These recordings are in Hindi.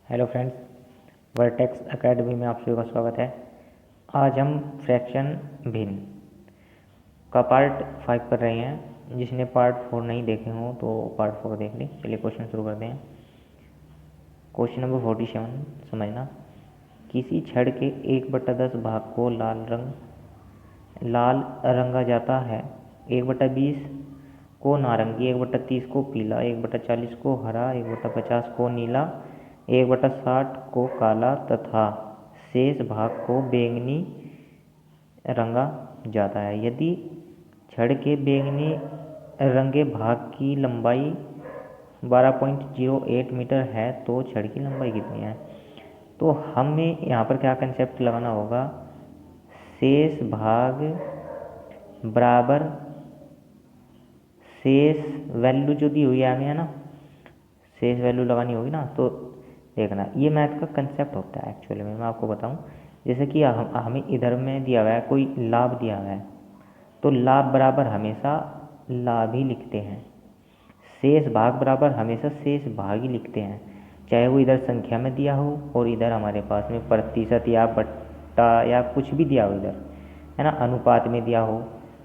हेलो फ्रेंड्स, वर्टेक्स एकेडमी में आप सभी का स्वागत है। आज हम फ्रैक्शन भिन्न का पार्ट 5 कर रहे हैं। जिसने पार्ट 4 नहीं देखे हों तो पार्ट 4 देख लें। चलिए क्वेश्चन शुरू करते हैं। क्वेश्चन नंबर 47 समझना। किसी छड़ के 1/10 भाग को लाल रंगा जाता है, 1/20 को नारंगी, 1/30 को पीला, 1/40 को हरा, 1/50 को नीला, 1/60 को काला तथा शेष भाग को बैंगनी रंगा जाता है। यदि छड़ के बैंगनी रंगे भाग की लंबाई 12.08 मीटर है तो छड़ की लंबाई कितनी है? तो हमें यहाँ पर क्या कंसेप्ट लगाना होगा, शेष भाग बराबर शेष वैल्यू जो दी हुई है हमें, है ना, शेष वैल्यू लगानी होगी ना। तो देखना, ये मैथ का कंसेप्ट होता है एक्चुअली में। मैं आपको बताऊं, जैसे कि हमें इधर में दिया हुआ है, कोई लाभ दिया हुआ है, तो लाभ बराबर हमेशा लाभ ही लिखते हैं, शेष भाग बराबर हमेशा शेष भाग ही लिखते हैं, चाहे वो इधर संख्या में दिया हो और इधर हमारे पास में प्रतिशत या बट्टा या कुछ भी दिया हो इधर, है ना, अनुपात में दिया हो,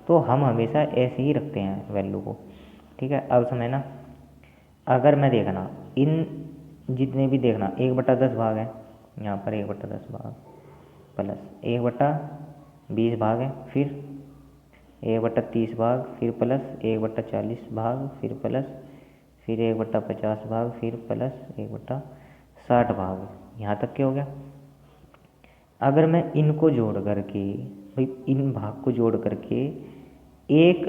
तो हम हमेशा ऐसे ही रखते हैं वैल्यू को। ठीक है, अब समझना, अगर मैं देखना इन जितने भी देखना 1/10 भाग है, यहाँ पर 1/10 भाग प्लस 1/20 भाग है, फिर 1/30 भाग, फिर प्लस 1/40 भाग, फिर प्लस, फिर 1/50 भाग, फिर प्लस 1/60 भाग। यहाँ तक क्या हो गया। अगर मैं इनको जोड़ करके, भाई इन भाग को जोड़ करके एक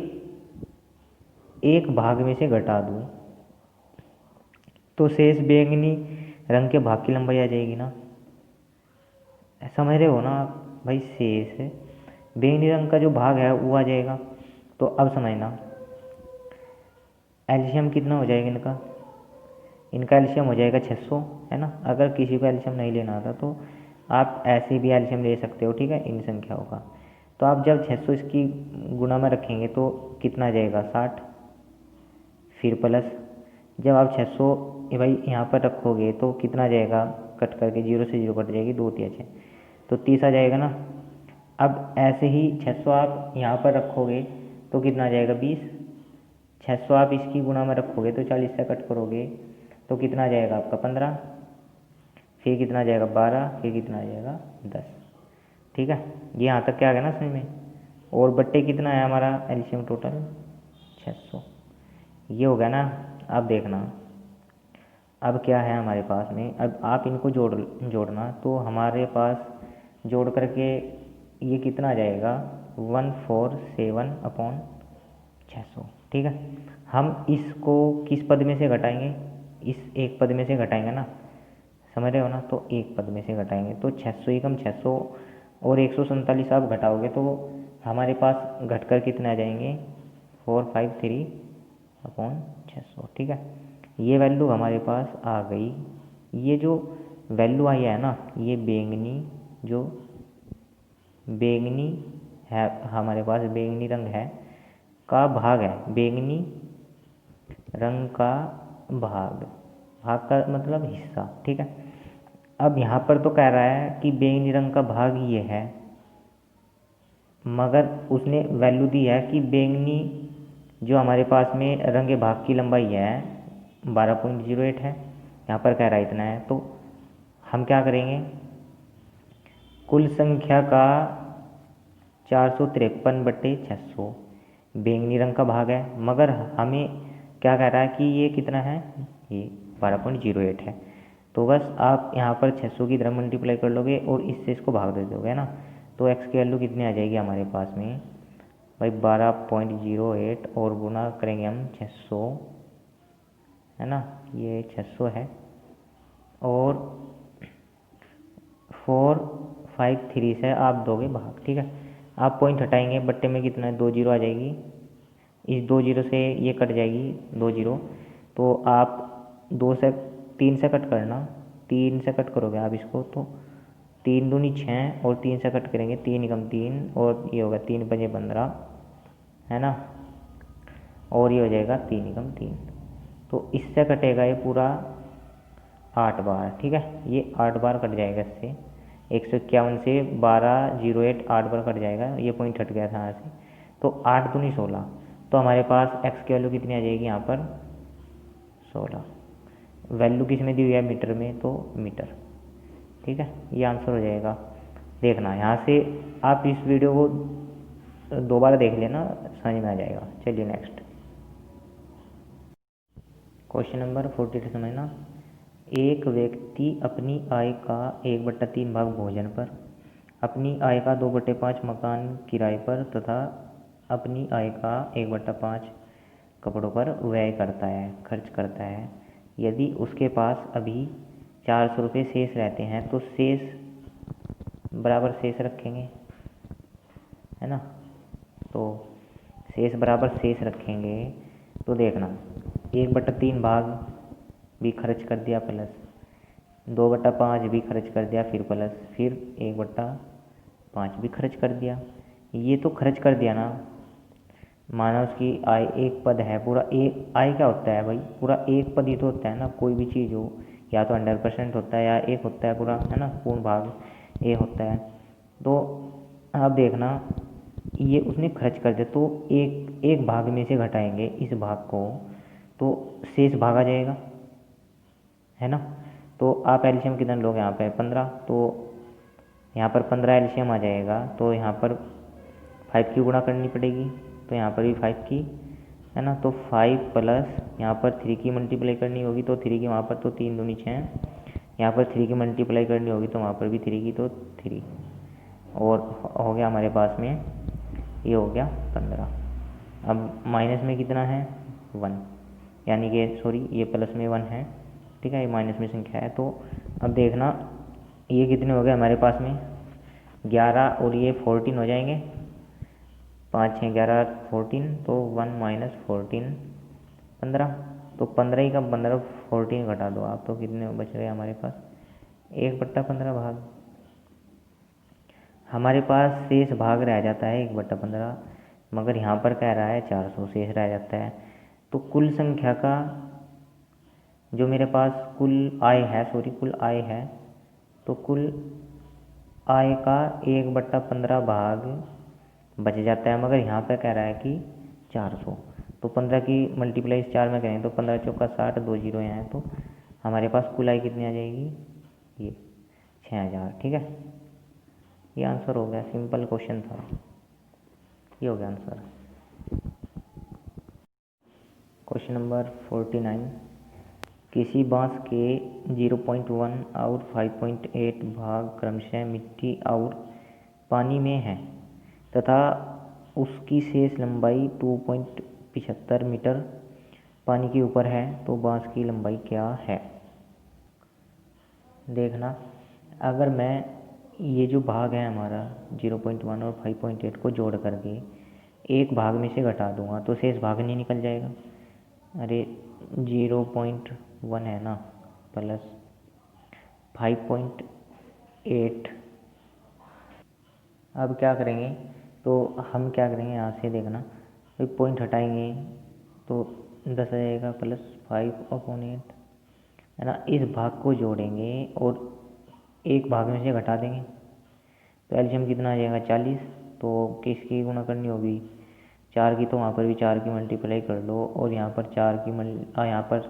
एक भाग में से घटा दूँ तो शेष बैंगनी रंग के भाग की लंबाई आ जाएगी ना। समझ रहे हो ना आप? भाई शेष बैंगनी रंग का जो भाग है वो आ जाएगा। तो अब समझना, एलसीएम कितना हो जाएगा इनका एलसीएम हो जाएगा 600, है ना। अगर किसी को एलसीएम नहीं लेना आता तो आप ऐसे भी एलसीएम ले सकते हो, ठीक है, इन संख्याओं का। तो आप जब 600 इसकी गुणा में रखेंगे तो कितना आ जाएगा 60, फिर प्लस जब आप 600 भाई यहाँ पर रखोगे तो कितना आ जाएगा, कट करके 0 से 0 कट जाएगी, 2 3 6 तो 30 आ जाएगा ना। अब ऐसे ही 600 आप यहाँ पर रखोगे तो कितना आ जाएगा 20, 600 आप इसकी गुणा में रखोगे तो 40 से कट करोगे तो कितना आ जाएगा आपका 15, फिर कितना आ जाएगा 12, फिर कितना आ जाएगा 10। ठीक है, ये यहाँ तक क्या आ गया ना समझ में। और बट्टे कितना है हमारा एलसीएम टोटल 600, ये हो गया ना। अब देखना, अब क्या है हमारे पास में, अब आप इनको जोड़ना तो हमारे पास जोड़ करके ये कितना आ जाएगा 147/600। ठीक है, हम इसको किस पद में से घटाएंगे, इस एक पद में से घटाएंगे ना, समझ रहे हो ना। तो एक पद में से घटाएंगे तो 600 एकम 600 और 147 आप घटाओगे तो हमारे पास घटकर कितने आ जाएंगे 453/600। ठीक है, ये वैल्यू हमारे पास आ गई। ये जो वैल्यू आई है ना, ये बैंगनी है हमारे पास, बैंगनी रंग है का भाग है, बैंगनी रंग का भाग का मतलब हिस्सा। ठीक है, अब यहाँ पर तो कह रहा है कि बैंगनी रंग का भाग ये है, मगर उसने वैल्यू दी है कि बैंगनी जो हमारे पास में रंगे भाग की लंबाई है 12.08 है, यहाँ पर कह रहा है इतना है। तो हम क्या करेंगे, कुल संख्या का 453/600 बैंगनी रंग का भाग है, मगर हमें क्या कह रहा है कि ये कितना है, ये 12.08 है। तो बस आप यहाँ पर 600 की तरह मल्टीप्लाई कर लोगे और इससे इसको भाग दे दोगे ना, तो एक्स की वैल्यू कितनी आ जाएगी हमारे पास में भाई 12.08 और गुना करेंगे हम 600, है ना, ये 600 है और 453 से आप दोगे भाग। ठीक है, आप पॉइंट हटाएंगे, बट्टे में कितना है 2 जीरो आ जाएगी, इस 2 जीरो से ये कट जाएगी 2 जीरो, तो आप 2 से 3 से कट करना, 3 से कट करोगे आप इसको तो 3 दूनी 6 और 3 से कट करेंगे 3 एकम 3 और ये होगा 3 पंजे 15, है ना, और ये हो जाएगा 3 एकम 3। तो इससे कटेगा ये पूरा 8 बार, ठीक है, ये 8 बार कट जाएगा इससे, 151 से 1208 8 बार कट जाएगा, ये पॉइंट हट गया था यहाँ से, तो 8 दूनी 16, तो हमारे पास x की वैल्यू कितनी आ जाएगी यहाँ पर 16, वैल्यू किस में दी हुई है मीटर में, तो मीटर, ठीक है, ये आंसर हो जाएगा। देखना यहाँ से आप इस वीडियो को दोबारा देख लेना, समझ में आ जाएगा। चलिए नेक्स्ट क्वेश्चन नंबर 42 समझना। एक व्यक्ति अपनी आय का 1/3 भाग भोजन पर, अपनी आय का 2/5 मकान किराए पर तथा अपनी आय का 1/5 कपड़ों पर व्यय करता है, खर्च करता है। यदि उसके पास अभी 400 रुपये शेष रहते हैं तो शेष बराबर शेष रखेंगे, है ना, तो शेष बराबर शेष रखेंगे, तो देखना 1/3 भाग भी खर्च कर दिया प्लस 2/5 भी खर्च कर दिया, फिर प्लस फिर 1/5 भी खर्च कर दिया। ये तो खर्च कर दिया ना, माना उसकी आय एक पद है, पूरा एक आय क्या होता है भाई, पूरा एक पद ही तो होता है ना, कोई भी चीज़ हो, या तो 100% होता है या एक होता है पूरा, है ना, पूर्ण भाग ए होता है। तो आप देखना ये उसने खर्च कर दिया, तो एक भाग में से घटाएंगे इस भाग को, तो शेष भाग आ जाएगा, है ना। तो आप एलसीएम कितना लोगे यहाँ पे 15, तो यहाँ पर 15 एलसीएम आ जाएगा, तो यहाँ पर 5 की गुणा करनी पड़ेगी, तो यहाँ पर भी 5 की, है ना, तो 5 प्लस यहाँ पर 3 की मल्टीप्लाई करनी होगी, तो 3 की वहाँ पर, तो 3 दूनी 6, यहाँ पर 3 की मल्टीप्लाई करनी होगी, तो वहाँ पर भी 3 की, तो 3, और हो गया हमारे पास में, ये हो गया 15। अब माइनस में कितना है 1, यानी कि सॉरी ये प्लस में 1 है, ठीक है, ये माइनस में संख्या है। तो अब देखना ये कितने हो गए हमारे पास में 11 और ये 14 हो जाएंगे, 5 6 11 14, तो 1 माइनस 14 15, तो 15 ही का 15 14 घटा दो आप, तो कितने बच गए हमारे पास 1/15 भाग। हमारे पास शेष भाग रह जाता है 1/15, मगर यहाँ पर कह रहा है 400 शेष रह जाता है। तो कुल संख्या का जो मेरे पास कुल आय है, सॉरी कुल आय है, तो कुल आय का 1/15 भाग बच जाता है, मगर यहाँ पर कह रहा है कि 400, तो 15 की मल्टीप्लाई 4 में करें तो 15 चौका 60, 2 जीरो यहाँ है, तो हमारे पास कुल आय कितनी आ जाएगी, ये 6000, ठीक है, ये आंसर हो गया, सिंपल क्वेश्चन था, ये हो गया आंसर। Question number 49। किसी बांस के 0.1 और 5.8 भाग क्रमशः मिट्टी और पानी में है तथा उसकी शेष लंबाई 2.75 मीटर पानी के ऊपर है, तो बांस की लंबाई क्या है। देखना अगर मैं ये जो भाग है हमारा 0.1 और 5.8 को जोड़ करके एक भाग में से घटा दूंगा, तो शेष भाग नहीं निकल जाएगा। अरे 0.1 है ना प्लस 5.8, अब क्या करेंगे, तो हम क्या करेंगे यहाँ से देखना, एक पॉइंट हटाएंगे तो 10 आ जाएगा, प्लस 5/8, है ना, इस भाग को जोड़ेंगे और एक भाग में से घटा देंगे, तो एलसीएम कितना आ जाएगा 40, तो किसकी गुणा करनी होगी 4 की, तो वहाँ पर भी 4 की मल्टीप्लाई कर लो, और यहाँ पर 4 की यहाँ पर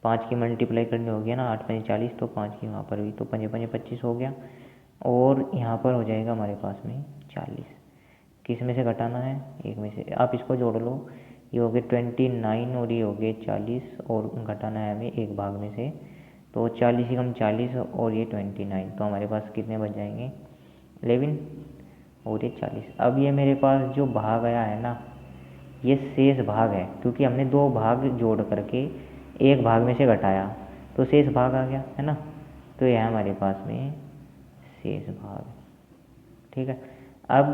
5 की मल्टीप्लाई करनी होगी ना, 8 5 40, तो 5 की वहाँ पर भी, तो 5 5 25 हो गया, और यहाँ पर हो जाएगा हमारे पास में 40, किस में से घटाना है एक में से, आप इसको जोड़ लो, ये हो गए 29 और ये हो गए 40, और घटाना है हमें एक भाग में से, तो 40 ही कम 40 और ये 29, तो हमारे पास कितने बच जाएंगे 11 और ये 40। अब ये मेरे पास जो भाग आया है ना, ये शेष भाग है, क्योंकि हमने दो भाग जोड़ करके एक भाग में से घटाया, तो शेष भाग आ गया, है ना, तो यह है हमारे पास में शेष भाग, ठीक है। अब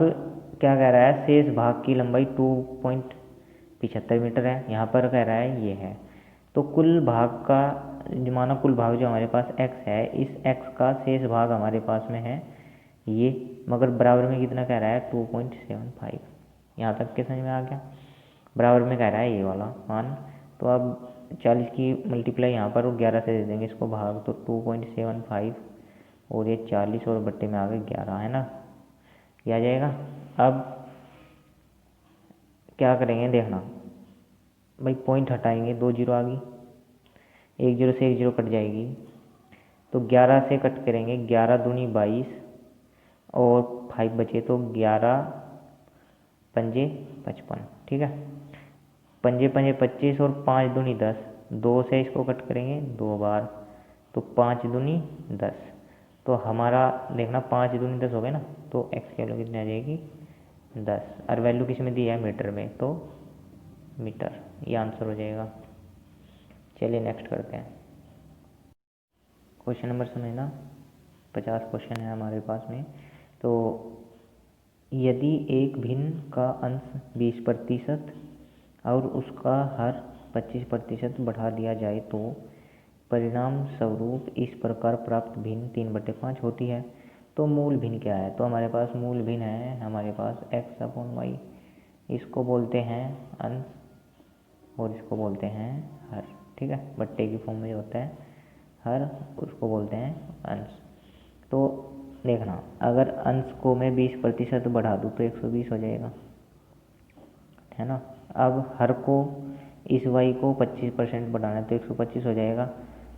क्या कह रहा है, शेष भाग की लंबाई 2.75 मीटर है, यहाँ पर कह रहा है ये है, तो कुल भाग का माना कुल भाग जो हमारे पास x है, इस x का शेष भाग हमारे पास में है ये, मगर बराबर में कितना कह रहा है 2.75, यहाँ तक के समझ में आ गया, बराबर में कह रहा है ये वाला मान। तो अब 40 की मल्टीप्लाई यहाँ पर और 11 से दे देंगे इसको भाग, तो 2.75 और ये 40 और बट्टे में आ गए 11, है ना, ये आ जाएगा। अब क्या करेंगे देखना भाई, पॉइंट हटाएंगे, 2 जीरो आ गई, 1 जीरो से 1 जीरो कट जाएगी, तो 11 से कट करेंगे, 11 दूनी 22 और 5 बचे, तो 11 पंजे 55, ठीक है, पंजे पंजे 25 और 5 दूनी 10, 2 से इसको कट करेंगे 2 बार, तो 5 दूनी 10, तो हमारा देखना 5 दूनी 10 हो गए ना, तो एक्स की वैल्यू कितनी आ जाएगी 10, और वैल्यू किस में दी है मीटर में, तो मीटर, ये आंसर हो जाएगा। चलिए नेक्स्ट करते हैं। क्वेश्चन नंबर समझना, 50 क्वेश्चन है हमारे पास में। तो यदि एक भिन्न का अंश 20% और उसका हर 25% बढ़ा दिया जाए तो परिणाम स्वरूप इस प्रकार प्राप्त भिन्न 3/5 होती है। तो मूल भिन्न क्या है, तो हमारे पास मूल भिन्न है हमारे पास x/y, इसको बोलते हैं अंश और इसको बोलते हैं हर, ठीक है, बट्टे की फॉर्म में होता है हर, उसको बोलते हैं अंश। तो देखना, अगर अंश को मैं 20% बढ़ा दूँ तो 120 हो जाएगा, है ना। अब हर को, इस y को 25% बढ़ाना है तो 125 हो जाएगा,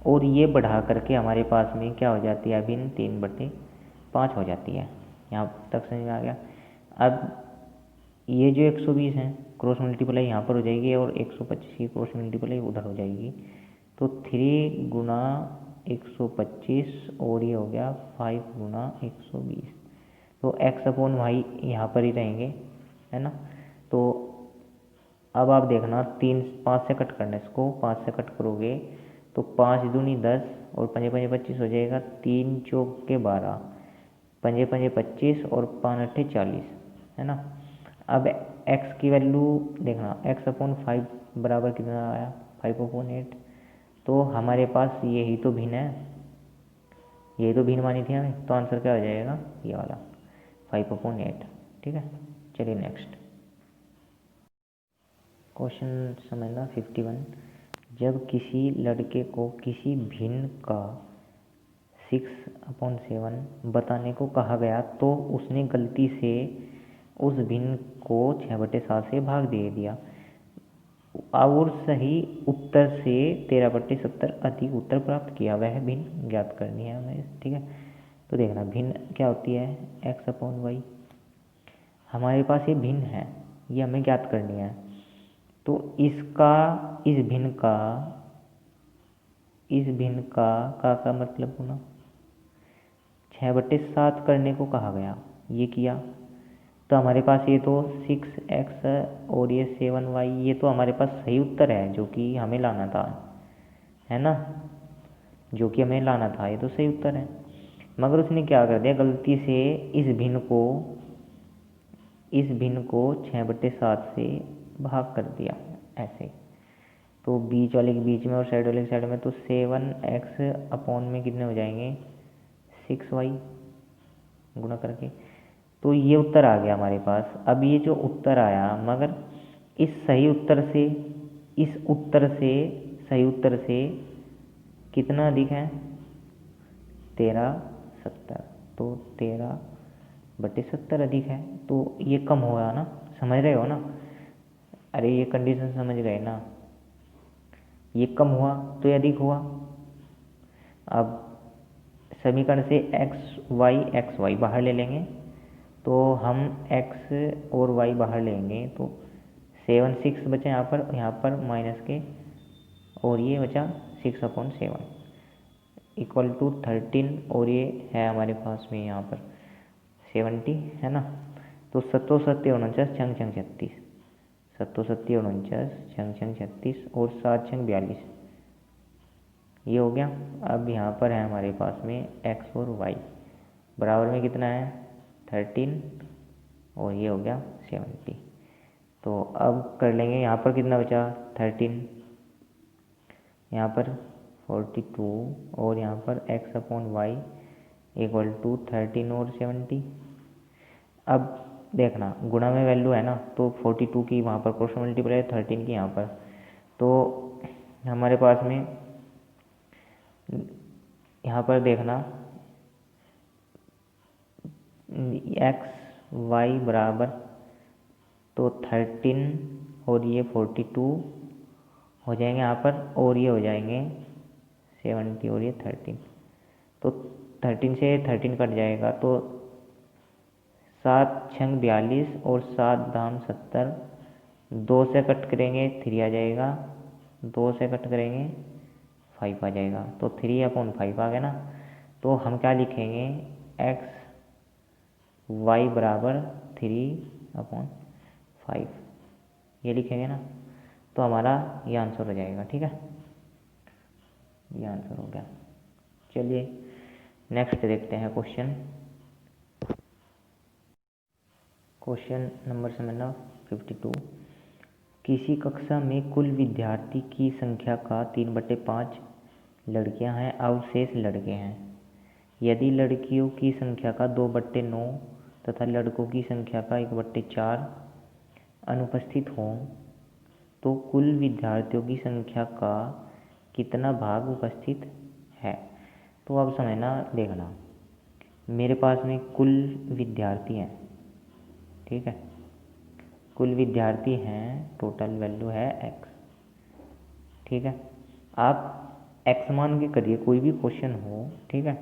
और ये बढ़ा करके हमारे पास में क्या हो जाती है भिन्न 3/5 हो जाती है। यहाँ तक समझ में आ गया। अब ये जो 120 है क्रॉस मल्टीप्लाई यहाँ पर हो जाएगी और 125 की क्रॉस मल्टीप्लाई उधर हो जाएगी, तो 3 गुना 125 और ये हो गया 5 गुना 120, तो x/y यहाँ पर ही रहेंगे, है ना। तो अब आप देखना 5 से कट करना, इसको 5 से कट करोगे तो 5 दूनी 10 और पंजे पंजे 25 हो जाएगा, 3 चौक के 12, पंजे पंजे 25 और 5 अट्ठे 40, है ना। अब x की वैल्यू देखना, x/5 बराबर कितना आया 5/8, तो हमारे पास यही तो भिन्न है, यही तो भिन्न मानी थी हमें, तो आंसर क्या हो जाएगा ये वाला 5/8, ठीक है। चलिए नेक्स्ट क्वेश्चन समझना 51। जब किसी लड़के को किसी भिन्न का 6/7 बताने को कहा गया तो उसने गलती से उस भिन्न को 6/7 से भाग दे दिया और सही उत्तर से 13/70 अधिक उत्तर प्राप्त किया, वह भिन्न ज्ञात करनी है हमें, ठीक है। तो देखना भिन्न क्या होती है x/y, हमारे पास ये भिन्न है, ये हमें ज्ञात करनी है। तो इसका इस भिन्न का मतलब होना 6/7 करने को कहा गया, ये किया, तो हमारे पास ये तो 6x और ये 7y, ये तो हमारे पास सही उत्तर है जो कि हमें लाना था, है ना, जो कि हमें लाना था, ये तो सही उत्तर है। मगर उसने क्या कर दिया, गलती से इस भिन्न को 6/7 से भाग कर दिया ऐसे, तो बीच वाले के बीच में और साइड वाले के साइड में, तो 7x में कितने हो जाएंगे 6y गुणा करके, तो ये उत्तर आ गया हमारे पास। अब ये जो उत्तर आया, मगर इस सही उत्तर से कितना अधिक है 13/70, तो 13/70 अधिक है, तो ये कम हुआ ना, समझ रहे हो ना, अरे ये कंडीशन समझ गए ना, ये कम हुआ तो ये अधिक हुआ। अब समीकरण से एक्स वाई बाहर ले लेंगे, तो हम x और y बाहर लेंगे, तो 7 6 बचे यहाँ पर माइनस के, और ये बचा 6/7 इक्वल टू 13, और ये है हमारे पास में यहाँ पर 70, है ना। तो 7 7 49 छंग छंग 36, 7 7 49 छंग छंग 36 और 7 छंग 42, ये हो गया। अब यहाँ पर है हमारे पास में x और y बराबर में कितना है 13, और ये हो गया 70। तो अब कर लेंगे, यहाँ पर कितना बचा 13, यहाँ पर 42, और यहाँ पर x/y इक्वल टू 13 और 70। अब देखना गुणा में वैल्यू है ना, तो 42 की वहाँ पर क्रॉस मल्टीप्लाई 13 की यहाँ पर, तो हमारे पास में यहाँ पर देखना एक्स वाई बराबर तो 13 और ये 42 हो जाएंगे यहाँ पर, और ये हो जाएंगे 70 और ये 13। तो 13 से 13 कट जाएगा तो 7 छंग 42 और 7 धाम 70, 2 से कट करेंगे 3 आ जाएगा, 2 से कट करेंगे 5 आ जाएगा। तो 3/5 आ गया ना। तो हम क्या लिखेंगे, एक्स वाई बराबर 3/5 ये लिखेंगे ना। तो हमारा ये आंसर हो जाएगा। ठीक है, ये आंसर हो गया। चलिए नेक्स्ट देखते हैं क्वेश्चन नंबर समझना 52। किसी कक्षा में कुल विद्यार्थी की संख्या का 3/5 लड़कियां हैं और शेष लड़के हैं। यदि लड़कियों की संख्या का 2/9 तथा लड़कों की संख्या का 1/4 अनुपस्थित हो तो कुल विद्यार्थियों की संख्या का कितना भाग उपस्थित है। तो अब समझना, देखना मेरे पास में कुल विद्यार्थी हैं, ठीक है, कुल विद्यार्थी हैं, टोटल वैल्यू है एक्स। ठीक है, आप एक्स मान के करिए कोई भी क्वेश्चन हो। ठीक है,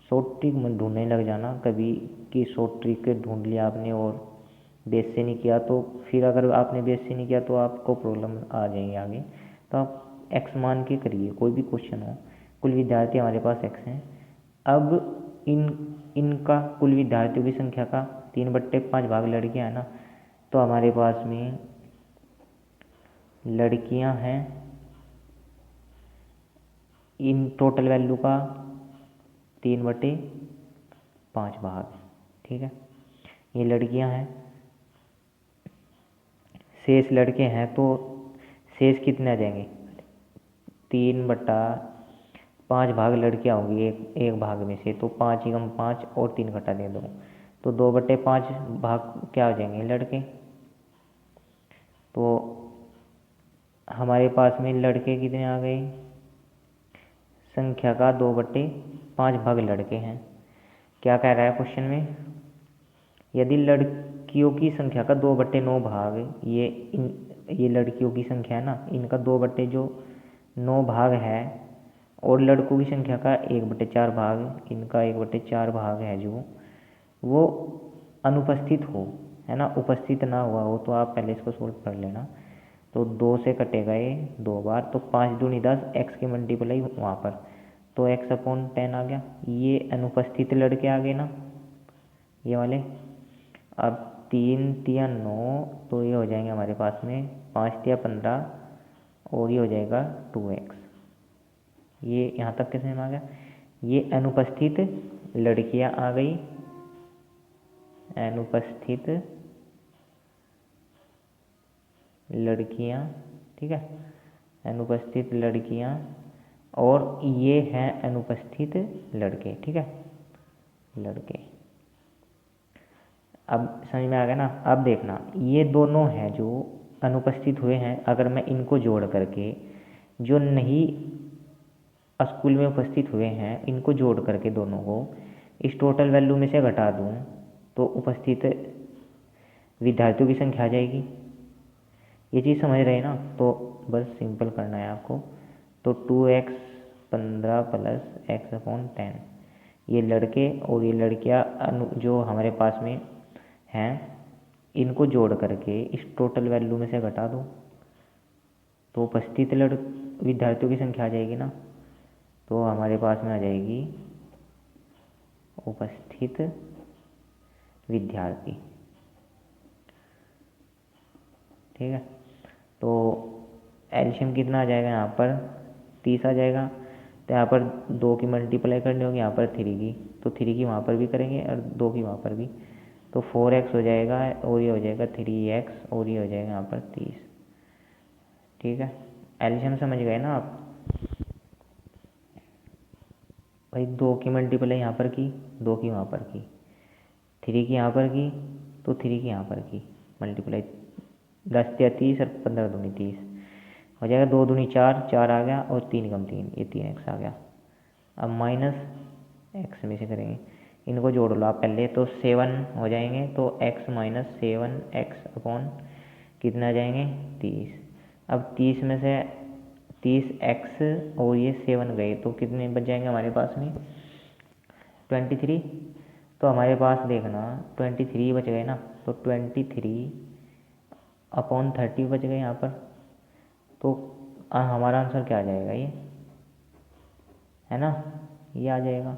शॉर्ट ट्रिक मत ढूंढने लग जाना कभी कि शॉर्ट ट्रिक ढूंढ लिया आपने और बेस से नहीं किया, तो फिर अगर आपने बेस से नहीं किया तो आपको प्रॉब्लम आ जाएगी आगे। तो आप एक्स मान के करिए कोई भी क्वेश्चन हो। कुल विद्यार्थी हमारे पास एक्स हैं। अब इनका कुल विद्यार्थियों की संख्या का 3/5 भाग लड़कियां हैं ना। तो हमारे पास में लड़कियां हैं, इन टोटल वैल्यू का 3/5 भाग। ठीक है, ये लड़कियां हैं, शेष लड़के हैं। तो शेष कितने आ जाएंगे, 3/5 भाग लड़कियां होंगी एक भाग में से। तो 5 × 5 और 3 घटा दे दो तो 2/5 भाग क्या हो जाएंगे, लड़के। तो हमारे पास में लड़के कितने आ गए, संख्या का 2/5 भाग लड़के हैं। क्या कह रहा है क्वेश्चन में, यदि लड़कियों की संख्या का 2/9 भाग, ये लड़कियों की संख्या है ना, इनका 2/9 भाग है, और लड़कों की संख्या का 1/4 भाग, इनका 1/4 भाग है, जो वो अनुपस्थित हो, है ना, उपस्थित ना हुआ हो, तो आप पहले इसको सोल्व कर लेना। तो 2 से कटेगा ये 2 बार, तो 5 दूनी 10, एक्स की मल्टीप्लाई वहाँ पर, तो x/10 आ गया। ये अनुपस्थित लड़के आ गए ना, ये वाले। अब 3 × 9, तो ये हो जाएंगे हमारे पास में 5 × 15, और ये हो जाएगा 2x। ये यहाँ तक किसमें आ गया, ये अनुपस्थित लड़कियाँ आ गई, अनुपस्थित लड़कियाँ। ठीक है, अनुपस्थित लड़कियाँ, और ये हैं अनुपस्थित लड़के। ठीक है, लड़के। अब समझ में आ गया ना। अब देखना, ये दोनों हैं जो अनुपस्थित हुए हैं, अगर मैं इनको जोड़ करके जो नहीं स्कूल में उपस्थित हुए हैं, इनको जोड़ करके दोनों को इस टोटल वैल्यू में से घटा दूं तो उपस्थित विद्यार्थियों की संख्या आ जाएगी। ये चीज़ समझ रहे हैं ना। तो बस सिंपल करना है आपको। तो 2x 15 + x/10, ये लड़के और ये लड़कियां जो हमारे पास में हैं, इनको जोड़ करके इस टोटल वैल्यू में से घटा दो तो उपस्थित विद्यार्थियों की संख्या आ जाएगी ना। तो हमारे पास में आ जाएगी उपस्थित विद्यार्थी। ठीक है, तो एलसीएम कितना आ जाएगा, यहाँ पर 30 आ जाएगा। तो यहाँ पर 2 की मल्टीप्लाई करनी होगी, यहाँ पर 3 की, तो 3 की वहाँ पर भी करेंगे और 2 की वहाँ पर भी। तो 4x हो जाएगा, और ये हो जाएगा 3x, और ये हो जाएगा यहाँ पर 30। ठीक है, एलसीएम समझ गए ना आप भाई। 2 की मल्टीप्लाई यहाँ पर की, 2 की वहाँ पर की, 3 की यहाँ पर की, तो 3 की यहाँ पर की मल्टीप्लाई, 10 × 30 और 15 दूनी 30 हो जाएगा 2 दूनी 4, 4 आ गया और 3 कम 3, ये 3x आ गया। अब माइनस एक्स में से करेंगे, इनको जोड़ लो आप पहले, तो 7 हो जाएंगे, तो x माइनस 7x अपॉन कितना आ जाएंगे 30। अब 30 में से 30x और ये 7 गए तो कितने बच जाएंगे हमारे पास में 23। तो हमारे पास देखना 23 बच गए ना, तो 23 अपॉन 30 बच गए यहाँ पर। तो हमारा आंसर क्या आ जाएगा, ये है ना, ये आ जाएगा।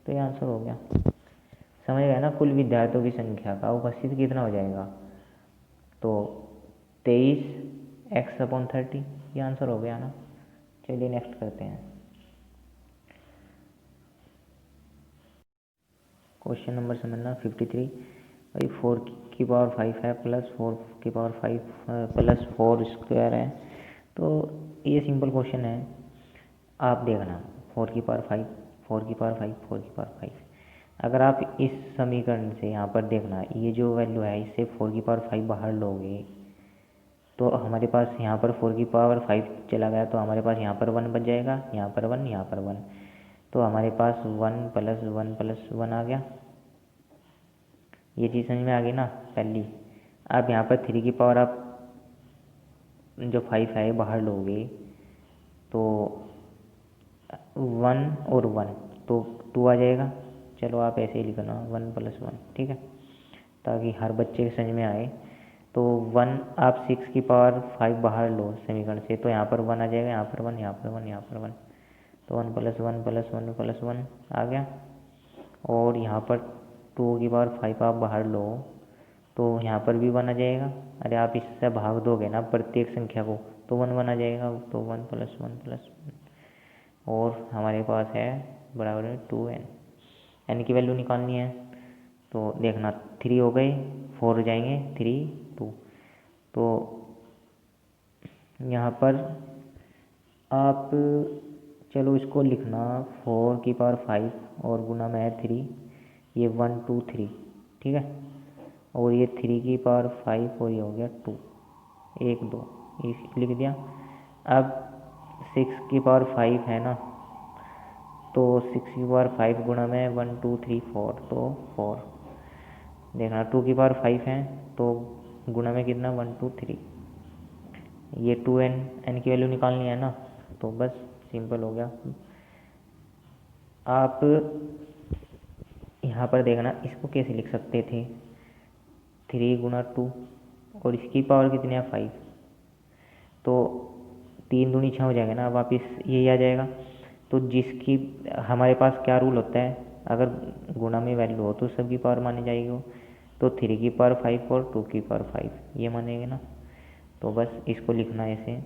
तो ये आंसर हो गया। समझ गए ना, कुल विद्यार्थियों की संख्या का उपस्थित कितना हो जाएगा, तो 23x अपॉन 30, ये आंसर हो गया ना। चलिए नेक्स्ट करते हैं। क्वेश्चन नंबर समझना 53। भाई 4 की पावर 5 है प्लस 4 की पावर 5 प्लस 4 स्क्वायर है। तो ये सिंपल क्वेश्चन है, आप देखना 4 की पावर 5, 4 की पावर 5, 4 की पावर 5। अगर आप इस समीकरण से यहाँ पर देखना, ये जो वैल्यू है इससे 4 की पावर 5 बाहर लोगे तो हमारे पास यहाँ पर 4 की पावर 5 चला गया, तो हमारे पास यहाँ पर 1 बच जाएगा, यहाँ पर 1, यहाँ पर 1। तो हमारे पास 1 प्लस 1 प्लस 1 आ गया। ये चीज़ समझ में आ गई ना पहली। अब यहाँ पर 3 की पावर आप जो 5 है बाहर लोगे तो 1 और 1 तो 2 आ जाएगा। चलो आप ऐसे ही लिखना 1 प्लस 1, ठीक है, ताकि हर बच्चे के समझ में आए। तो 1 आप 6 की पावर 5 बाहर लो समीकरण से, तो यहाँ पर 1 आ जाएगा, यहाँ पर 1, यहाँ पर 1, यहाँ पर 1। तो 1 प्लस 1 प्लस 1 प्लस 1 आ गया। और यहाँ पर 2 की पावर 5 आप बाहर लो तो यहाँ पर भी 1 आ जाएगा। अरे आप इससे भाग दोगे ना प्रत्येक संख्या को, तो 1 1 आ जाएगा। तो 1 प्लस 1 प्लस 1 और हमारे पास है बराबर में 2n। n की वैल्यू निकालनी है, तो देखना 3 हो गए, 4 हो जाएंगे, 3 2। तो यहाँ पर आप चलो इसको लिखना 4 की पावर 5 और गुना में है 3, ये 1 2 3, ठीक है। और ये 3 की पावर 5 और ये हो गया 2, 1 2, ये लिख दिया। अब 6 की पावर 5 है ना, तो 6 की पावर 5 गुणा में 1 2 3 4, तो 4। देखना 2 की पावर 5 है तो गुणा में कितना 1 2 3, ये 2n, n की वैल्यू निकालनी है ना, तो बस सिंपल हो गया। आप यहाँ पर देखना इसको कैसे लिख सकते थे, 3 गुणा 2 और इसकी पावर कितनी है 5, तो 3 दूनी 6 हो जाएगा ना, वापस यही आ जाएगा। तो जिसकी हमारे पास क्या रूल होता है, अगर गुणा में वैल्यू हो तो सबकी पावर मानी जाएगी वो। तो 3 की पावर 5 और 2 की पावर 5 ये मानेंगे ना। तो बस इसको लिखना ऐसे,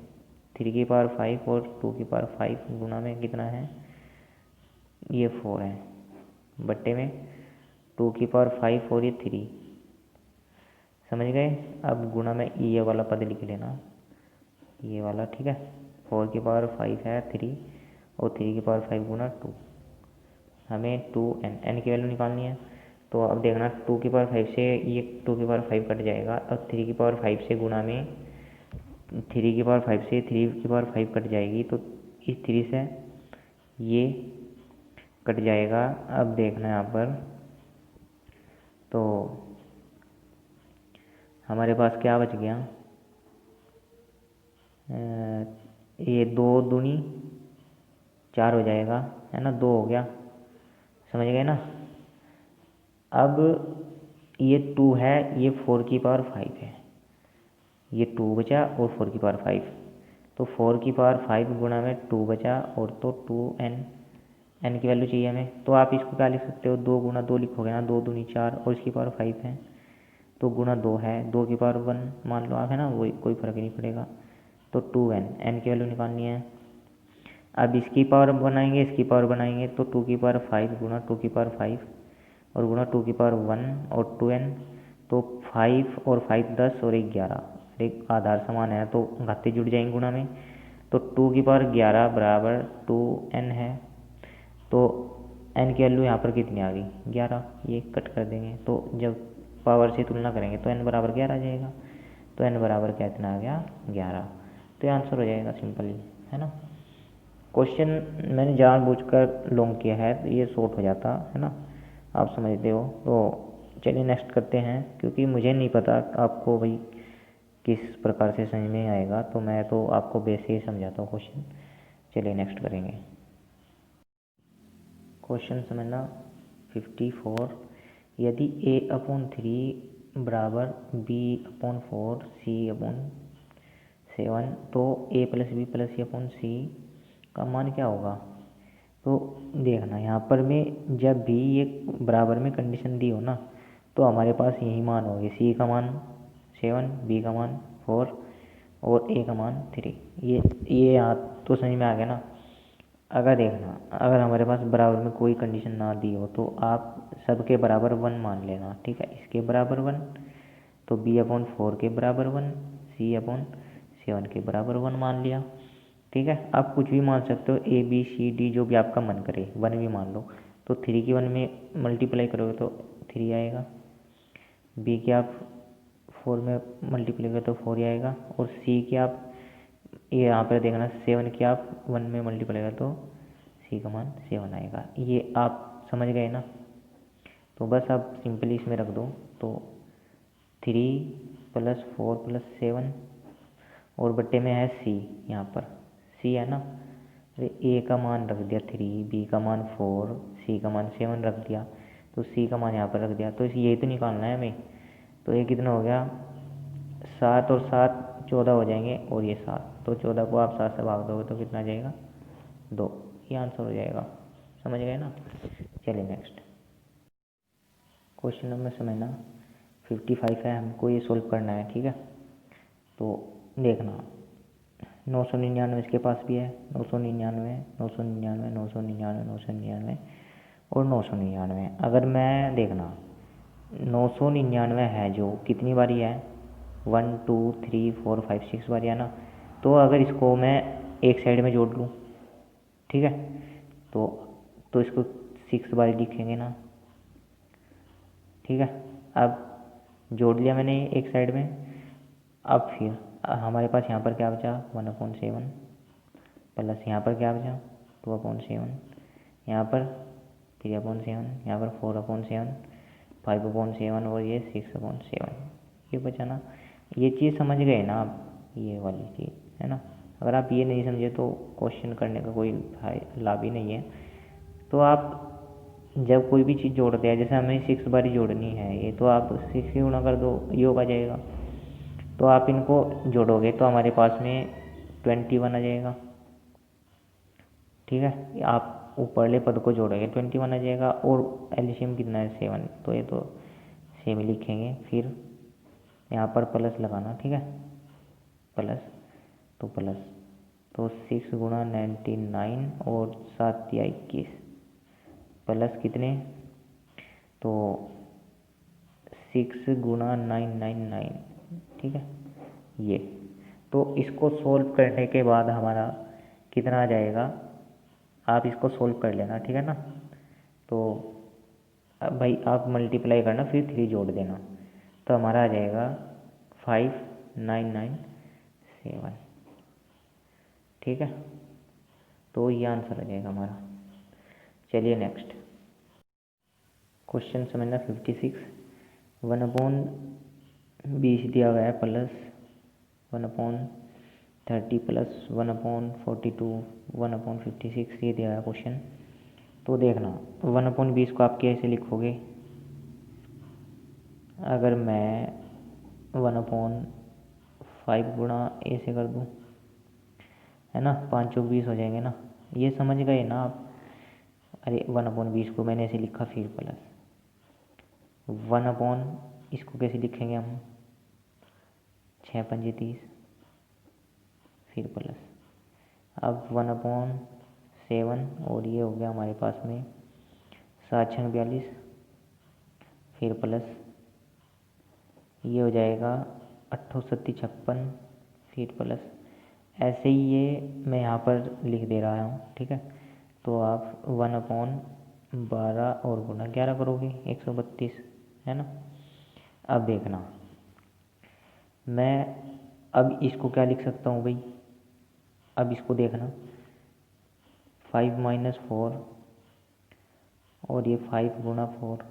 3 की पावर 5 और 2 की पावर 5 गुणा में कितना है, ये 4 है, बट्टे में 2 की पावर 5 और ये 3, समझ गए। अब गुणा में ये वाला पद लिख लेना, ये वाला, ठीक है। 4 की पावर 5 है 3 और 3 की पावर 5 गुना 2, हमें 2n, n की वैल्यू निकालनी है। तो अब देखना 2 की पावर 5 से ये 2 की पावर 5 कट जाएगा, और 3 की पावर 5 से गुणा में 3 की पावर 5 से 3 की पावर 5 कट जाएगी, तो इस 3 से ये कट जाएगा। अब देखना यहाँ पर तो हमारे पास क्या बच गया, ये 2 दूनी 4 हो जाएगा, है ना, 2 हो गया, समझ गए ना। अब ये 2 है, ये 4 की पावर 5 है, ये 2 बचा और 4 की पावर 5, तो 4 की पावर 5 गुणा में 2 बचा, और तो 2n, n की वैल्यू चाहिए हमें। तो आप इसको क्या लिख सकते हो, 2 गुणा 2 लिखोगे ना, 2 दूनी 4 और इसकी पावर 5 है, तो गुणा 2 है, 2 की पावर 1 मान लो आप, है ना, वही, कोई फर्क नहीं पड़ेगा। तो 2n, n की वैल्यू निकालनी है। अब इसकी पावर बनाएंगे, इसकी पावर बनाएंगे, तो 2 की पावर 5 गुणा 2 की पावर 5 और गुणा 2 की पावर 1 और 2n, तो 5 और 5 10 और 1 11, एक आधार समान है तो घाते जुड़ जाएंगे गुणा में। तो 2 की पावर 11 बराबर 2n है, तो n की वैल्यू यहाँ पर कितनी आ गई 11, ये कट कर देंगे। तो जब पावर से तुलना करेंगे तो n बराबर 11 आ जाएगा। तो n बराबर क्या इतना आ गया 11। तो ये आंसर हो जाएगा सिंपली, है ना। क्वेश्चन मैंने जानबूझकर लॉन्ग किया है, तो ये शॉर्ट हो जाता है ना, आप समझते हो। तो चलिए नेक्स्ट करते हैं, क्योंकि मुझे नहीं पता आपको भाई किस प्रकार से समझ में आएगा, तो मैं तो आपको बेसिक ही समझाता हूँ क्वेश्चन। चलिए नेक्स्ट करेंगे। क्वेश्चन समझना 54, यदि a/3 बराबर b/4 c/7 तो a + b + c/c का मान क्या होगा। तो देखना यहाँ पर में जब भी ये बराबर में कंडीशन दी हो ना, तो हमारे पास यही मान होगी, c का मान 7, b का मान 4 और a का मान 3। ये यहाँ तो समझ में आ गया ना। अगर देखना, अगर हमारे पास बराबर में कोई कंडीशन ना दी हो तो आप सबके बराबर 1 मान लेना, ठीक है। इसके बराबर 1, तो b/4 के बराबर 1, c/7 के बराबर 1 मान लिया, ठीक है। आप कुछ भी मान सकते हो, a b c d जो भी आपका मन करे, 1 भी मान लो। तो 3 की 1 में मल्टीप्लाई करोगे तो 3 आएगा, b के आप 4 में मल्टीप्लाई करोगे तो 4 आएगा, और c के आप ये यहाँ पर देखना 7 की आप 1 में मल्टीप्लाई करोगे तो c का मान 7 आएगा। ये आप समझ गए ना। तो बस आप सिंपली इसमें रख दो, तो 3 + 4 + 7 और बट्टे में है c, यहाँ पर c है ना। अरे a का मान रख दिया 3, b का मान 4, c का मान 7 रख दिया, तो c का मान यहाँ पर रख दिया। तो यही तो निकालना है हमें। तो ये कितना हो गया, 7 और 7 14 हो जाएंगे, और ये 7, तो 14 को आप 7 से भाग दोगे तो कितना आ जाएगा, 2। ये आंसर हो जाएगा, समझ गए ना। चलिए नेक्स्ट क्वेश्चन नंबर समझना 55 है, हमको ये सोल्व करना है, ठीक है। तो देखना 999 इसके पास भी है, 999, 999, 999, 999 और 999। अगर मैं देखना 999 है जो कितनी बारी है, 1 2 3 4 5 6 बारी है ना। तो अगर इसको मैं एक साइड में जोड़ लूँ, ठीक है, तो इसको 6 बारी लिखेंगे ना, ठीक है। अब जोड़ लिया मैंने एक साइड में। अब फिर हमारे पास यहाँ पर क्या बचा, 1/7 प्लस यहाँ पर क्या बचा, 2/7, यहाँ पर 3/7, यहाँ पर 4/7, 5/7 और ये 6/7, ये बचा ना। ये चीज़ समझ गए ना आप, ये वाली चीज़ है ना। अगर आप ये नहीं समझे तो क्वेश्चन करने का कोई लाभ ही नहीं है। तो आप जब कोई भी चीज़ जोड़ते हैं, जैसे हमें 6 बारी जोड़नी है ये, तो आप 6 से गुणा कर दो, योग आ जाएगा। तो आप इनको जोड़ोगे तो हमारे पास में 21 आ जाएगा, ठीक है। आप ऊपरले पद को जोड़ोगे 21 आ जाएगा, और एलसीएम कितना है 7, तो ये तो सेम ही लिखेंगे। फिर यहाँ पर प्लस लगाना, ठीक है, प्लस, तो प्लस, तो 6 गुणा 99 और 7 या 21 प्लस कितने, तो 6 गुणा 999, ठीक है ये। तो इसको सोल्व करने के बाद हमारा कितना आ जाएगा, आप इसको सोल्व कर लेना, ठीक है ना। तो अब भाई आप मल्टीप्लाई करना, फिर 3 जोड़ देना, तो हमारा आ जाएगा 5997, ठीक है। तो ये आंसर आ जाएगा हमारा। चलिए नेक्स्ट क्वेश्चन समझना 56, 1/20 दिया गया है, प्लस 1/30 प्लस 1/42 1/56 ये दिया गया क्वेश्चन। तो देखना 1/20 को आप कैसे लिखोगे। अगर मैं 1/5 गुणा ए से कर दूँ, है ना, 5 चौक 20 हो जाएंगे ना, ये समझ गए ना आप। अरे 1/20 को मैंने ऐसे लिखा, फिर प्लस 1/ इसको कैसे लिखेंगे हम, 6 पंजे 30, फिर प्लस, अब 1/7 और ये हो गया हमारे पास में 7 6 42, फिर प्लस ये हो जाएगा 8 7 56, फिर प्लस। ऐसे ही ये मैं यहाँ पर लिख दे रहा हूँ, ठीक है। तो आप 1/12 और गुना 11 करोगे, 132, है ना। अब देखना मैं अब इसको क्या लिख सकता हूँ भाई, अब इसको देखना 5 माइनस 4 और ये 5 गुणा 4,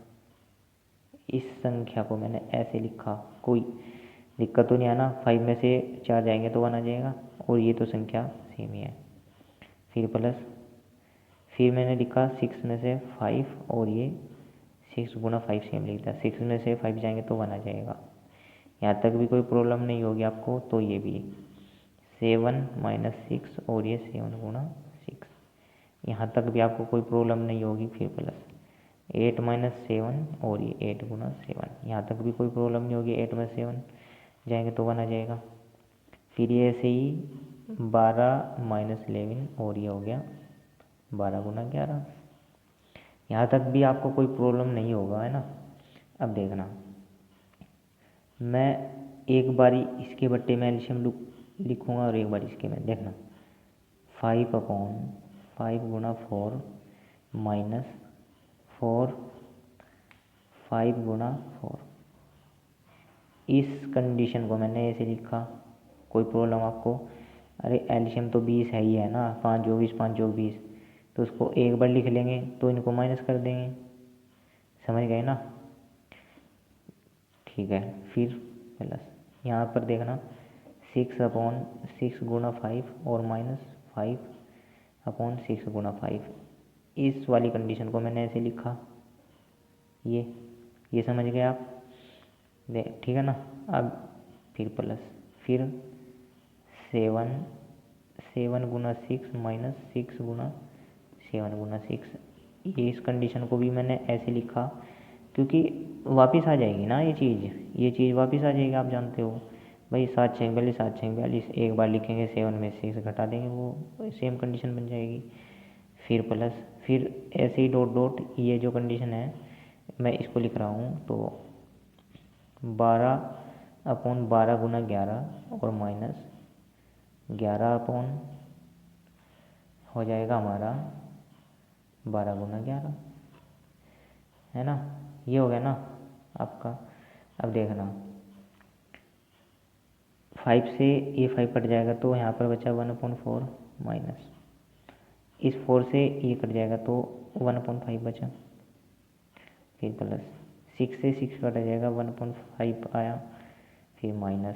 इस संख्या को मैंने ऐसे लिखा, कोई दिक्कत तो नहीं आना, 5 में से 4 जाएंगे तो 1 आ जाएगा, और ये तो संख्या सेम ही है। फिर प्लस, फिर मैंने लिखा 6 में से 5 और ये 6 गुणा 5 सेम लिख दिया, 6 में से 5 जाएंगे तो 1 आ जाएगा। यहाँ तक भी कोई प्रॉब्लम नहीं होगी आपको। तो ये भी 7 माइनस 6 और ये 7 गुणा 6, यहाँ तक भी आपको कोई प्रॉब्लम नहीं होगी। फिर प्लस 8 माइनस 7 और ये 8 गुणा 7, यहाँ तक भी कोई प्रॉब्लम नहीं होगी, 8 में 7 जाएंगे तो 1 आ जाएगा। फिर ये ऐसे ही 12 माइनस 11 और ये हो गया 12 गुना 11, यहाँ तक भी आपको कोई प्रॉब्लम नहीं होगा, है ना। अब देखना, मैं एक बारी इसके बट्टे में एलसीएम लिखूँगा और एक बार इसके में, देखना 5/5 गुणा 4 माइनस 4 5 गुणा 4, इस कंडीशन को मैंने ऐसे लिखा। कोई प्रॉब्लम आपको? अरे एलसीएम तो 20 है ही है ना, 5 जोग 20 5 जोग 20, तो उसको एक बार लिख लेंगे तो इनको माइनस कर देंगे, समझ गए ना। ठीक है, फिर प्लस यहाँ पर देखना 6/6 गुणा 5 और माइनस 5/6 गुणा 5, इस वाली कंडीशन को मैंने ऐसे लिखा। ये समझ गए आप? ठीक है ना। अब फिर प्लस, फिर 7 गुना 6 माइनस 6 गुना 7 गुना 6, इस कंडीशन को भी मैंने ऐसे लिखा, क्योंकि वापस आ जाएगी ना ये चीज़ वापस आ जाएगी। आप जानते हो भाई, 7 6 42 7 6 42, एक बार लिखेंगे 7 में 6 घटा देंगे, वो सेम कंडीशन बन जाएगी। फिर प्लस, फिर ऐसे ही डॉट डॉट, ये जो कंडीशन है मैं इसको लिख रहा हूँ, तो 12/12 गुना 11 और माइनस 11 अपॉन हो जाएगा हमारा 12 गुना 11, है ना। ये हो गया ना आपका। अब देखना 5 से ये 5 कट जाएगा तो यहाँ पर बचा 1/4 माइनस, इस 4 से ये कट जाएगा तो 1/5 बचा। फिर प्लस 6 से 6 कट जाएगा 1/5 आया, फिर माइनस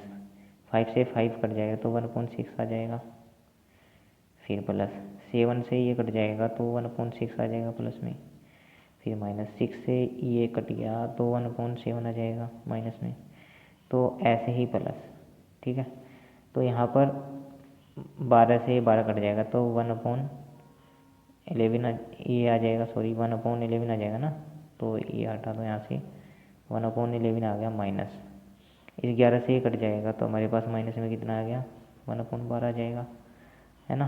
5 से 5 कट जाएगा तो 1/6 आ जाएगा। फिर प्लस 7 से ये कट जाएगा तो 1/6 आ जाएगा प्लस में। फिर माइनस 6 से ये कट गया तो 1/7 आ जाएगा माइनस में। तो ऐसे ही प्लस, ठीक है। तो यहाँ पर 12 से 12 कट जाएगा तो 1/11 ये आ जाएगा, सॉरी 1/11 आ जाएगा ना, तो ये हटा दो यहाँ से, 1/11 आ गया माइनस। इस 11 से ये कट जाएगा तो हमारे पास माइनस में कितना आ गया, 1/12 आ जाएगा, है ना।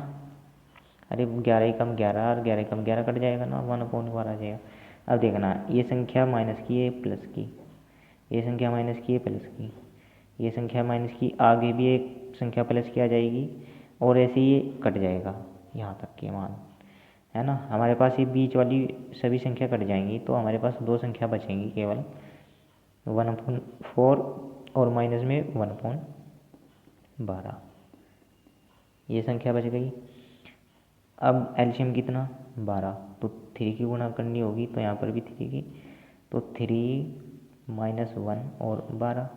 अरे 11 ही कम 11 और 11 कम 11 कट जाएगा ना, 1/12 आ जाएगा। अब देखना, ये संख्या माइनस की है प्लस की, ये संख्या माइनस की है प्लस की, ये संख्या माइनस की, आगे भी एक संख्या प्लस की आ जाएगी, और ऐसे ये कट जाएगा यहाँ तक के मान, है ना। हमारे पास ये बीच वाली सभी संख्या कट जाएंगी, तो हमारे पास 2 संख्या बचेंगी केवल, 1/4 और माइनस में 1/12, ये संख्या बच गई। अब एलसीएम कितना, 12, तो 3 की गुणा करनी होगी, तो यहाँ पर भी 3 की, तो 3 माइनस 1 और 12,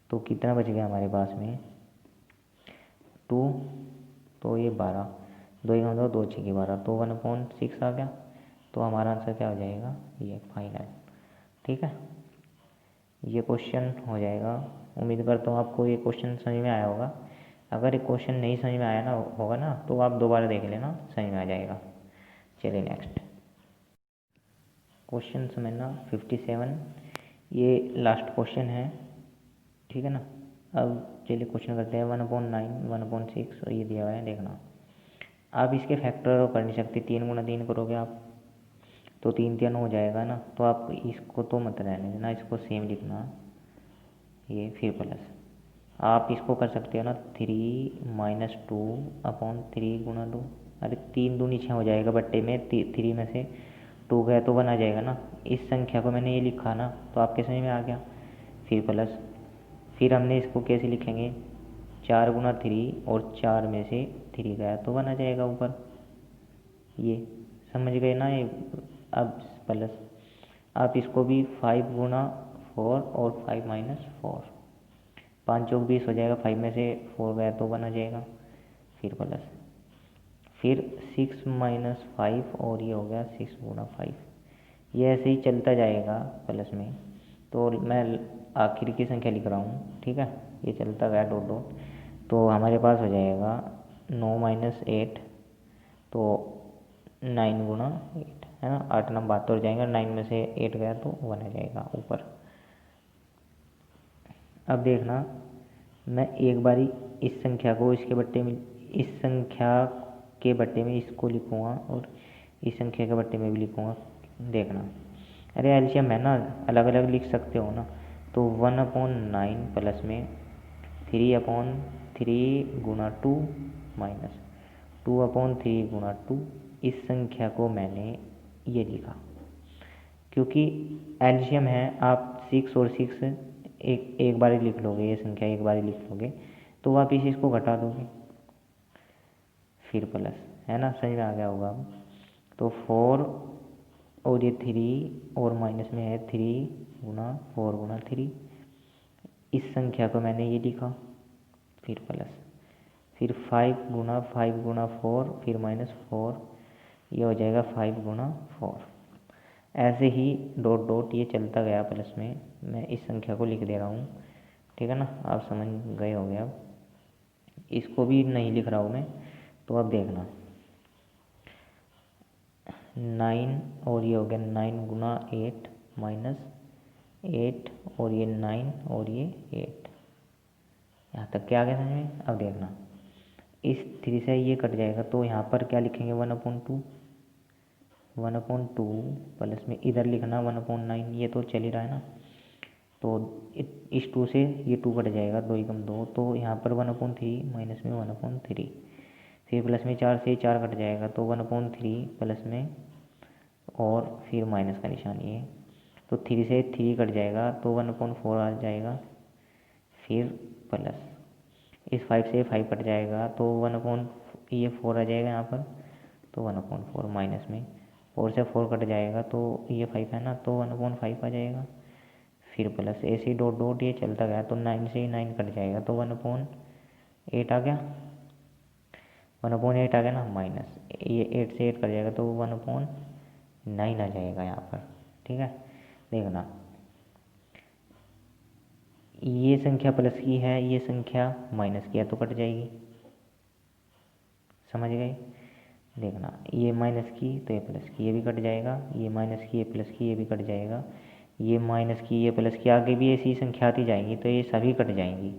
तो कितना बच गया हमारे पास में 2, तो ये 12, 2 2 6 12, तो 1/6 आ गया। तो हमारा आंसर क्या हो जाएगा, ये फाइनल। ठीक है, ये क्वेश्चन हो जाएगा। उम्मीद करता हूँ आपको ये क्वेश्चन समझ में आया होगा। अगर ये क्वेश्चन नहीं समझ में आया ना होगा ना, तो आप दोबारा देख लेना, समझ में आ जाएगा। चलिए नेक्स्ट क्वेश्चन समझना 57, ये लास्ट क्वेश्चन है, ठीक है ना। अब चलिए क्वेश्चन करते हैं 1/9 1/6, और ये दिया हुआ है, देखना। आप इसके फैक्टर कर नहीं सकते, 3 गुना 3 करोगे आप तो 3 3 हो जाएगा ना, तो आप इसको तो मत रहने देना, इसको सेम लिखना ये। फिर प्लस आप इसको कर सकते हो ना, 3 माइनस 2/3 गुना 2, अरे 3 दूनी 6 हो जाएगा बट्टे में, 3 में से 2 गया तो 1 आ जाएगा ना। इस संख्या को मैंने ये लिखा ना, तो आपके समझ में आ गया। फिर प्लस, फिर हमने इसको कैसे लिखेंगे, 4 गुना 3 और 4 में से 3 गया तो 1 आ जाएगा ऊपर। ये समझ गए ना ये। अब प्लस आप इसको भी 5 गुना 4 और 5 माइनस 4, 5 चौक 20 हो जाएगा, 5 में से 4 गया तो 1 आ जाएगा। फिर प्लस फिर 6 माइनस 5 और ये हो गया 6 गुना 5। ये ऐसे ही चलता जाएगा प्लस में। तो मैं आखिर की संख्या लिख रहा हूँ, ठीक है। ये चलता गया डॉट डॉट, तो हमारे पास हो जाएगा 9 माइनस 8, तो 9 गुना 8 है ना। 8 नंबर बात हो जाएगा, 9 में से 8 गया तो 1 आ जाएगा ऊपर। अब देखना, मैं एक बारी इस संख्या को इसके बट्टे में, इस संख्या के बट्टे में इसको लिखूँगा और इस संख्या के बट्टे में भी लिखूँगा। देखना, अरे एलसीएम है ना, अलग अलग लिख सकते हो ना। तो 1/9 प्लस में 3/3 गुना 2 माइनस 2/3 गुना 2। इस संख्या को मैंने ये लिखा, क्योंकि एलसीएम है। आप 6 और 6 एक बार ही लिख लोगे, ये संख्या एक बार ही लिख लोगे, तो वापिस इसको घटा दोगे, फिर प्लस, है ना। समझ में आ गया होगा अब। तो 4 और ये 3 और माइनस में है 3 गुना 4 गुना 3। इस संख्या को मैंने ये लिखा, फिर प्लस, फिर 5 गुना 4 फिर माइनस 4, ये हो जाएगा 5 गुना 4। ऐसे ही डॉट डॉट ये चलता गया प्लस में। मैं इस संख्या को लिख दे रहा हूँ, ठीक है ना। आप समझ गए होंगे। अब इसको भी नहीं लिख रहा हूँ मैं, तो अब देखना 9 और ये हो गया 9 गुना 8 माइनस 8 और ये 9 और ये 8। यहाँ तक क्या आ गया समझ में। अब देखना, इस 3 से ये कट जाएगा, तो यहाँ पर क्या लिखेंगे 1/2, 1/2 प्लस में इधर लिखना 1/9। ये तो चल ही रहा है ना। तो इस 2 से ये 2 कट जाएगा, 2 एकम 2, तो यहाँ पर 1/3 माइनस में 1/3। फिर प्लस में 4 से 4 कट जाएगा, तो 1/3 प्लस में और फिर माइनस का निशान ये, तो 3 से 3 कट जाएगा, तो 1/4 आ जाएगा। फिर प्लस इस 5 से 5 कट जाएगा, तो 4 आ जाएगा यहाँ पर, तो 1/4 माइनस में 4 से 4 कट जाएगा, तो ये 5 है ना, तो 1/5 आ जाएगा। फिर प्लस ऐसे ही डॉट डॉट ये चलता गया, तो 9 से 9 कट जाएगा, तो 1/8 आ गया, 1/8 आ गया ना। माइनस ये 8 से 8 कट जाएगा, तो 1/9 आ जाएगा यहाँ पर, ठीक है। देखना, ये संख्या प्लस की है, ये संख्या माइनस की है, तो कट जाएगी। समझ गए। देखना, ये माइनस की तो ये प्लस की, ये भी कट जाएगा। ये माइनस की, ये प्लस की, ये भी कट जाएगा। ये माइनस की, ये प्लस की, आगे भी ऐसी संख्या आती जाएंगी, तो ये सभी कट जाएंगी,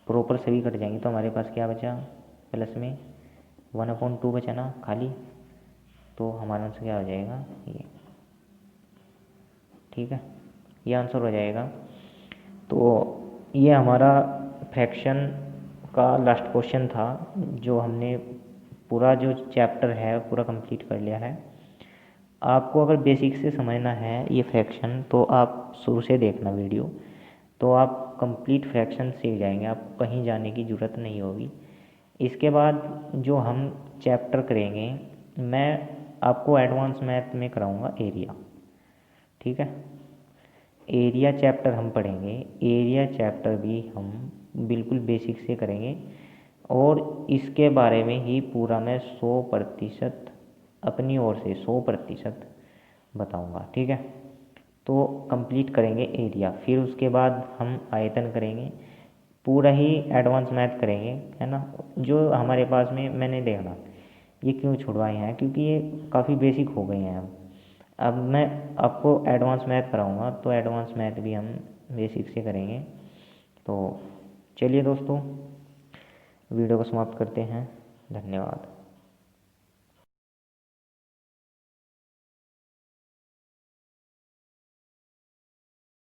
प्रॉपर सभी कट जाएंगी। तो हमारे पास क्या बचा, प्लस में 1/2 बचा ना खाली, तो हमारा आंसर क्या हो जाएगा ये, ठीक है। ये आंसर हो जाएगा। तो ये हमारा फ्रैक्शन का लास्ट क्वेश्चन था, जो हमने पूरा जो चैप्टर है पूरा कंप्लीट कर लिया है। आपको अगर बेसिक से समझना है ये फ्रैक्शन, तो आप शुरू से देखना वीडियो, तो आप कंप्लीट फ्रैक्शन सीख जाएंगे, आपको कहीं जाने की ज़रूरत नहीं होगी। इसके बाद जो हम चैप्टर करेंगे, मैं आपको एडवांस मैथ में कराऊंगा एरिया, ठीक है। एरिया चैप्टर हम पढ़ेंगे, एरिया चैप्टर भी हम बिल्कुल बेसिक से करेंगे, और इसके बारे में ही पूरा मैं 100% अपनी ओर से 100% बताऊंगा, ठीक है। तो कंप्लीट करेंगे एरिया, फिर उसके बाद हम आयतन करेंगे, पूरा ही एडवांस मैथ करेंगे, है ना। जो हमारे पास में मैंने देखना ये क्यों छुड़वाए हैं, क्योंकि ये काफ़ी बेसिक हो गए हैं। अब मैं आपको एडवांस मैथ कराऊंगा, तो एडवांस मैथ भी हम बेसिक से करेंगे। तो चलिए दोस्तों, वीडियो को समाप्त करते हैं। धन्यवाद।